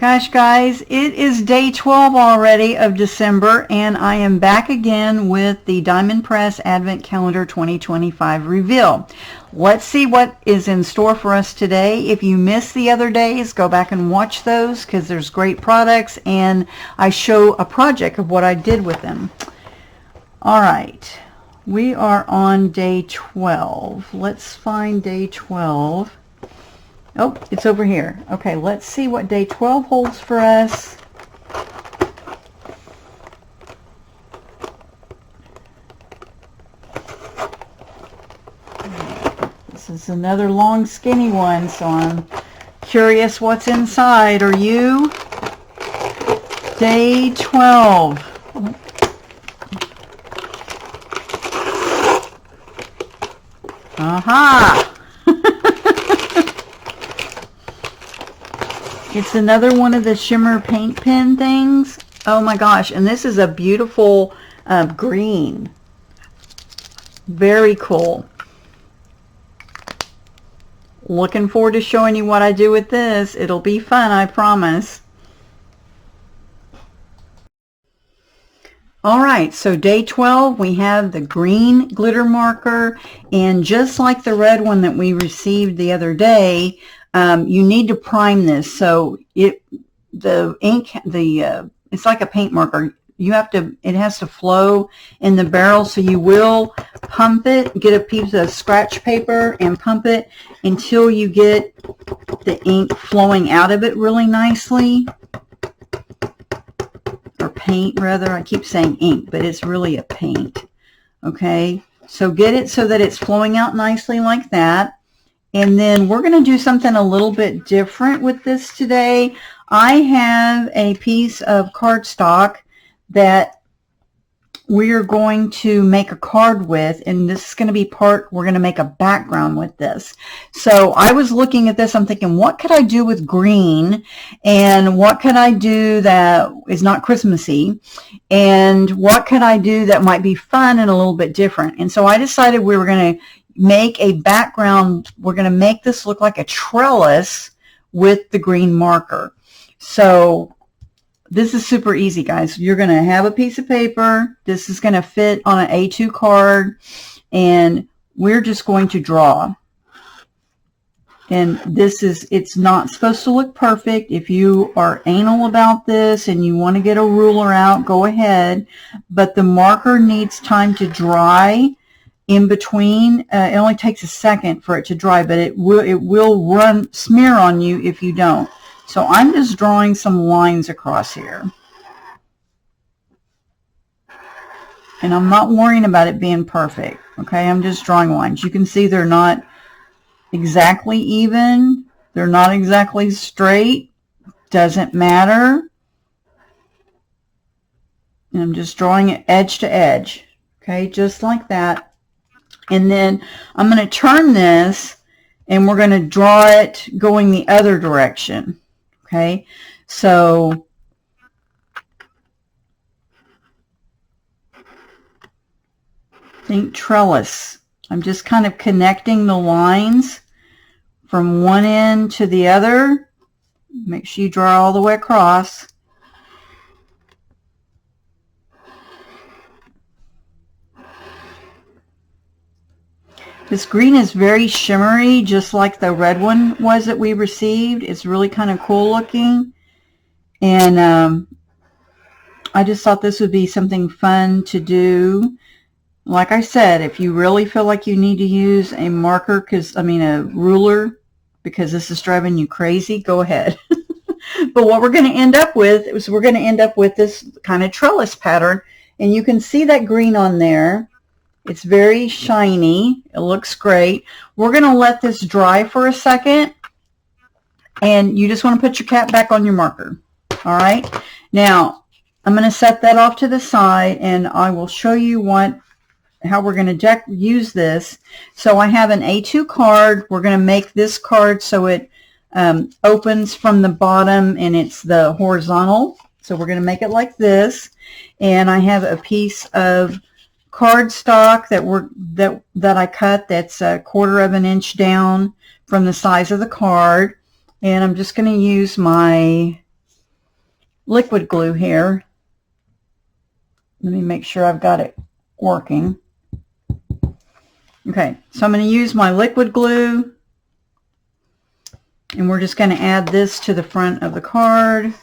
Gosh, guys, it is day 12 already of December, and I am back again with the Diamond Press Advent Calendar 2025 reveal. Let's see what is in store for us today. If you missed the other days, go back and watch those because there's great products, and I show a project of what I did with them. All right, we are on day 12. Let's find day 12. Oh, it's over here. Okay, let's see what day 12 holds for us. This is another long, skinny one, so I'm curious what's inside. Are you? Day 12. Aha! It's another one of the shimmer paint pen things. Oh my gosh, and this is a beautiful green. Very cool. Looking forward to showing you what I do with this. It'll be fun, I promise. Alright, so day 12 we have the green glitter marker, and just like the red one that we received the other day, you need to prime this. So the ink, it's like a paint marker. It has to flow in the barrel, so you will pump it, get a piece of scratch paper and pump it until you get the ink flowing out of it really nicely. Or paint, rather. I keep saying ink, but it's really a paint. Okay, so get it so that it's flowing out nicely like that. And then we're going to do something a little bit different with this today. I have a piece of cardstock that we're going to make a card with, and this is going to be we're going to make a background with this. So I was looking at this, I'm thinking, what could I do with green, and what could I do that is not Christmassy, and what could I do that might be fun and a little bit different. And so I decided we were going to make a background. We're going to make this look like a trellis with the green marker. So this is super easy, guys. You're going to have a piece of paper. This is going to fit on an A2 card, and we're just going to draw. And it's not supposed to look perfect. If you are anal about this and you want to get a ruler out, go ahead. But the marker needs time to dry in between. It only takes a second for it to dry, but it will smear on you if you don't. So I'm just drawing some lines across here, and I'm not worrying about it being perfect. Okay, I'm just drawing lines. You can see they're not exactly even, they're not exactly straight, doesn't matter. And I'm just drawing it edge to edge. Okay, just like that. And then I'm going to turn this, and we're going to draw it going the other direction. Okay, so think trellis. I'm just kind of connecting the lines from one end to the other. Make sure you draw all the way across. This green is very shimmery, just like the red one was that we received. It's really kind of cool looking. And I just thought this would be something fun to do. Like I said, if you really feel like you need to use a marker, a ruler, because this is driving you crazy, go ahead. But what we're going to end up with is we're going to end up with this kind of trellis pattern. And you can see that green on there. It's very shiny. It looks great. We're going to let this dry for a second, and you just want to put your cap back on your marker. All right. Now, I'm going to set that off to the side, and I will show you how we're going to use this. So I have an A2 card. We're going to make this card so it opens from the bottom, and it's the horizontal. So we're going to make it like this. And I have a piece of cardstock that I cut that's 1/4 of an inch down from the size of the card, and I'm just going to use my liquid glue here. Let me make sure I've got it working. Okay, so I'm going to use my liquid glue, and we're just going to add this to the front of the card.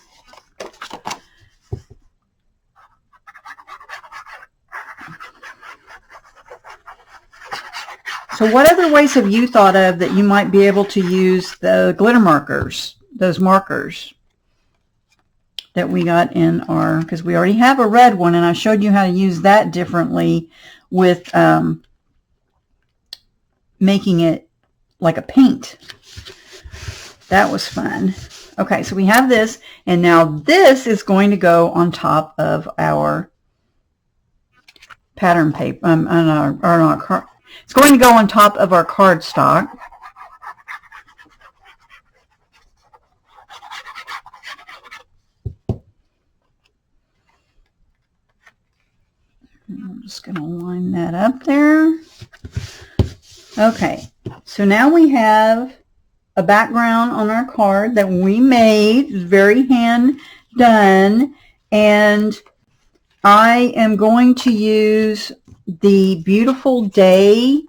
So what other ways have you thought of that you might be able to use the glitter markers, those markers that we got in our, because we already have a red one, and I showed you how to use that differently with making it like a paint. That was fun. Okay, so we have this, and now this is going to go on top of our pattern paper, it's going to go on top of our cardstock. I'm just going to line that up there. Okay, so now we have a background on our card that we made, very hand done, and I am going to use the Beautiful Day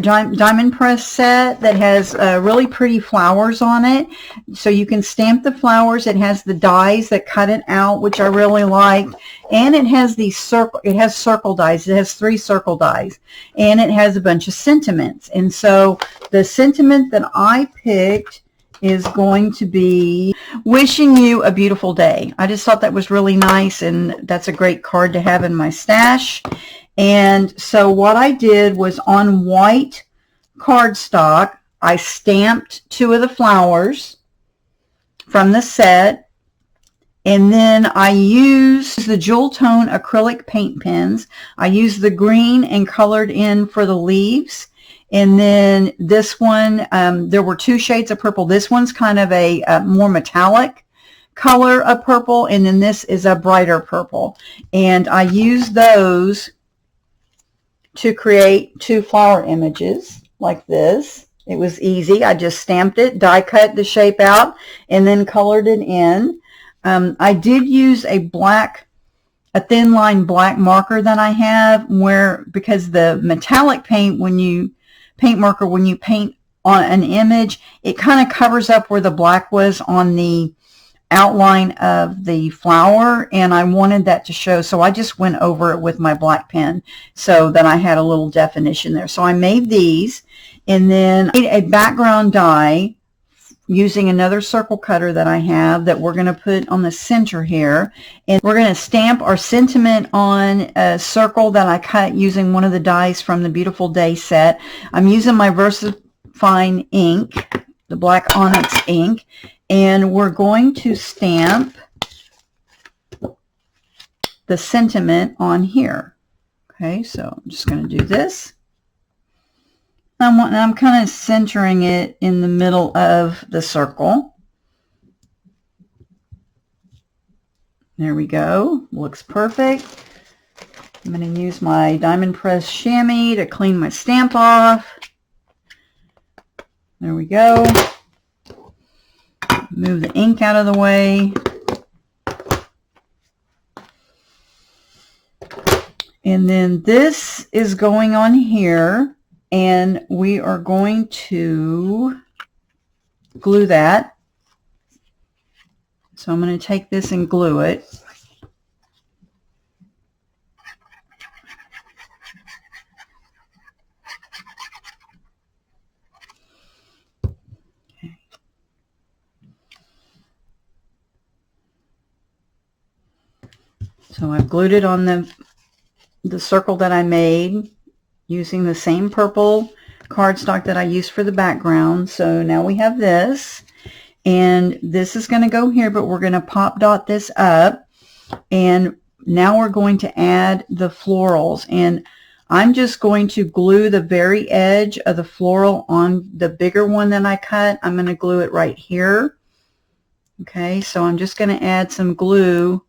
diamond press set that has really pretty flowers on it. So you can stamp the flowers. It has the dies that cut it out, which I really like. And it has these circle dies. It has 3 circle dies. And it has a bunch of sentiments. And so the sentiment that I picked is going to be wishing you a beautiful day. I just thought that was really nice, and that's a great card to have in my stash. And so what I did was, on white cardstock, I stamped 2 of the flowers from the set, and then I used the Jewel Tone acrylic paint pens. I used the green and colored in for the leaves. And then this one, there were 2 shades of purple. This one's kind of a more metallic color of purple, and then this is a brighter purple. And I used those to create 2 flower images like this. It was easy. I just stamped it, die cut the shape out, and then colored it in. I did use a thin line black marker that I have, because the metallic paint, when you paint on an image, it kind of covers up where the black was on the outline of the flower, and I wanted that to show, so I just went over it with my black pen so that I had a little definition there. So I made these, and then I made a background die using another circle cutter that I have that we're going to put on the center here, and we're going to stamp our sentiment on a circle that I cut using one of the dies from the Beautiful Day set. I'm using my VersaFine ink, the black onyx ink, and we're going to stamp the sentiment on here. Okay, so I'm just going to do this. I'm kind of centering it in the middle of the circle. There we go. Looks perfect. I'm going to use my diamond press chamois to clean my stamp off. There we go. Move the ink out of the way. And then this is going on here, and we are going to glue that. So I'm going to take this and glue it. So I've glued it on the circle that I made using the same purple cardstock that I used for the background. So now we have this, and this is going to go here, but we're going to pop dot this up, and now we're going to add the florals, and I'm just going to glue the very edge of the floral on the bigger one that I cut. I'm going to glue it right here. Okay, so I'm just going to add some glue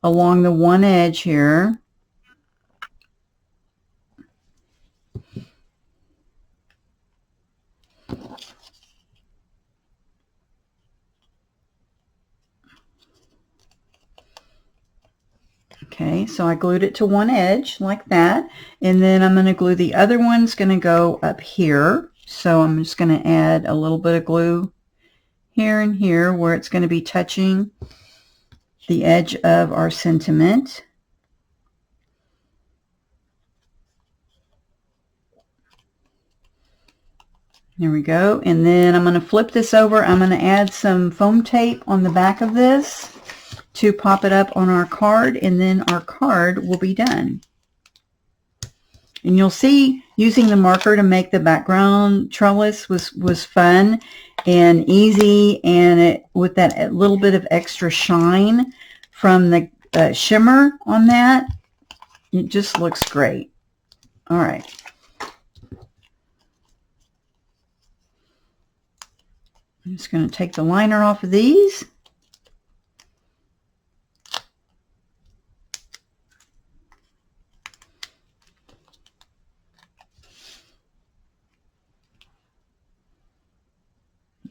along the one edge here. Okay, so I glued it to one edge like that, and then I'm going to glue the other one's going to go up here. So I'm just going to add a little bit of glue here and here where it's going to be touching the edge of our sentiment. There we go. And then I'm going to flip this over. I'm going to add some foam tape on the back of this to pop it up on our card, and then our card will be done. And you'll see using the marker to make the background trellis was fun and easy, and with that little bit of extra shine from the shimmer on that, it just looks great. All right. I'm just going to take the liner off of these.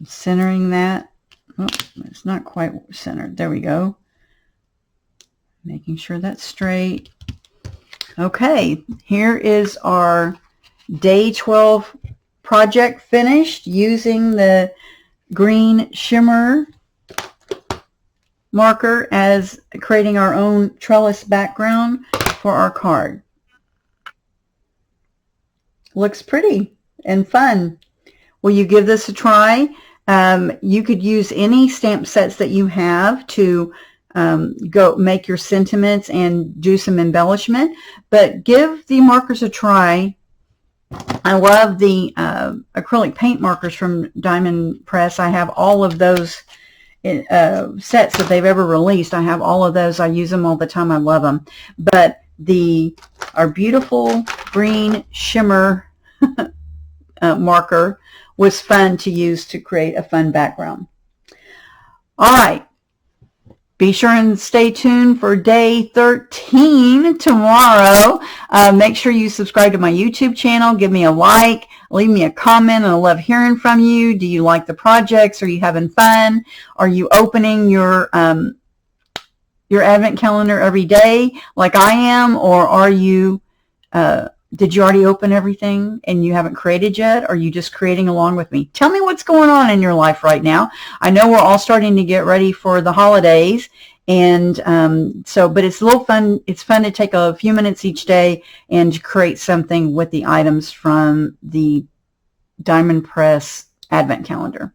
Centering that. Oh, it's not quite centered. There we go. Making sure that's straight. Okay, here is our day 12 project finished using the green shimmer marker as creating our own trellis background for our card. Looks pretty and fun. Will you give this a try? You could use any stamp sets that you have to go make your sentiments and do some embellishment, but give the markers a try. I love the acrylic paint markers from Diamond Press. I have all of those sets that they've ever released. I have all of those. I use them all the time. I love them. But our beautiful green shimmer marker was fun to use to create a fun background. All right. Be sure and stay tuned for day 13 tomorrow. Make sure you subscribe to my YouTube channel. Give me a like. Leave me a comment. I love hearing from you. Do you like the projects? Are you having fun? Are you opening your advent calendar every day like I am? Or are you... did you already open everything and you haven't created yet? Or are you just creating along with me? Tell me what's going on in your life right now. I know we're all starting to get ready for the holidays. And but it's a little fun. It's fun to take a few minutes each day and create something with the items from the Diamond Press Advent Calendar.